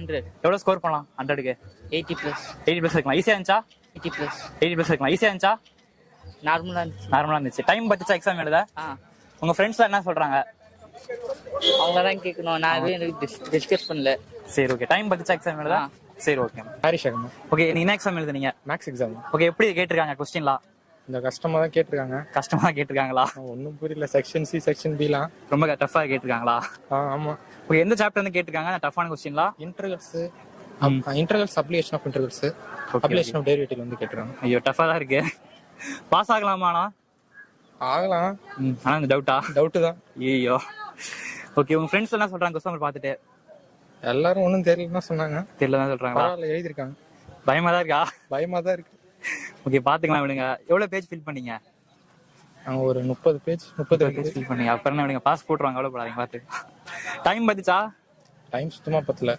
100. எவ்வளோ ஸ்கோர் பண்ணலாம் 100க்கு? 80 ப்ளஸ். 80+ இருக்கலாம். ஈஸியாக இருந்துச்சா? 80 ப்ளஸ். 80+ இருக்கலாம். ஈஸியாக இருந்துச்சா? நார்மலாக இருந்துச்சு. நார்மலாக இருந்துச்சு. டைம் பத்துச்சா எக்ஸாம் எழுத? உங்கள் ஃப்ரெண்ட்ஸ்லாம் என்ன சொல்கிறாங்க? அவங்க தான் கேட்கணும், நான் எதுவும் எனக்கு டிஸ்கஸ் பண்ணல. சரி, ஓகே. டைம் பத்துச்சா எக்ஸாம் எழுத? சரி, ஓகே. ஹாரிஷ் அகமா. ஓகே, நீங்க என்ன எக்ஸாம் எழுதுனீங்க? Maths exam. ஓகே, எப்படி கேட்டிருக்காங்க கொஸ்டின்லாம்? இந்த கஷ்டமா தான் கேட்டிருக்காங்க. கஷ்டமா கேட்டிருக்காங்களா? ஒன்றும் புரியல. செக்ஷன் சி செக்ஷன் பிலாம் ரொம்ப டஃபா கேட்டிருக்காங்களா? ஆமா. ஓகே, எந்த சாப்டர் இருந்து கேட்டிருக்காங்க டஃபான கொஸ்டின்லாம்? Intervals, intervals, application of intervals, application of derivative வந்து கேட்டிருக்காங்க. ஐயோ, டஃபா தான் இருக்கு. பாஸ் ஆகலாமாண்ணா? ஆகலாம். ஆனா இந்த டவுட் தான். ஐயோ. ஓகே, உங்க ஃப்ரெண்ட்ஸ் என்ன சொல்றாங்க கொஸ்டின் பார்த்துட்டு? எல்லாரும் ஒன்றும் தெரியலன்னு சொன்னாங்க. தெரியல சொல்றாங்களா? பரவாயில்ல, எழுதிருக்காங்க. பயமா தான் இருக்கா? பயமா தான் இருக்கு. ஓகே, பாத்துக்கலாம் விடுங்க. எவ்வளவு பேஜ் ஃபில் பண்ணீங்க? நாங்க ஒரு 30 பேஜ் ஃபில் பண்ணீங்க. அப்புறம் என்ன விடுங்க, பாஸ் போட்டுருவாங்க, எவ்வளவு போடாதீங்க. பார்த்து டைம் பத்துச்சா? டைம் சுத்தமா பத்தல.